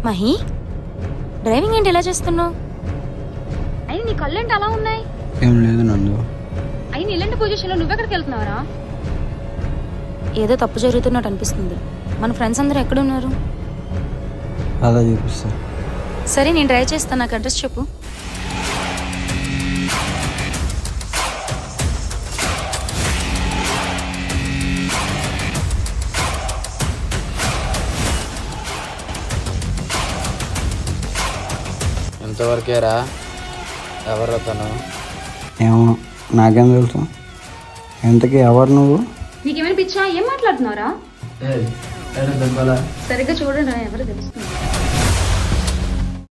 Mahi, driving ఏంటి ఎలా చేస్తున్నావు? అయినా నీ కళ్ళేంటి అలా ఉన్నాయి? ఏం లేదు నందు. అయినా ఇలాంటి పొజిషన్లో నువ్వెక్కడికి వెళ్తున్నావరా? ఏదో తప్పు జరుగుతున్నట్టు అనిపిస్తుంది. మన ఫ్రెండ్స్ అందరూ ఎక్కడున్నారు? అలా చూపిస్తా. సరే నేను డ్రైవ్ చేస్తాను, నాకు అడ్రస్ చెప్పు. ఎంతవరకేరా? ఎవరు తను? ఏమో నాకేం తెలుసు. ఎంతకీ ఎవరు నువ్వు? నీకేమైనా పిచ్చా? ఏం మాట్లాడుతున్నారా? దెబ్బలా సరిగ్గా చూడండి, ఎవరు తెలుసు.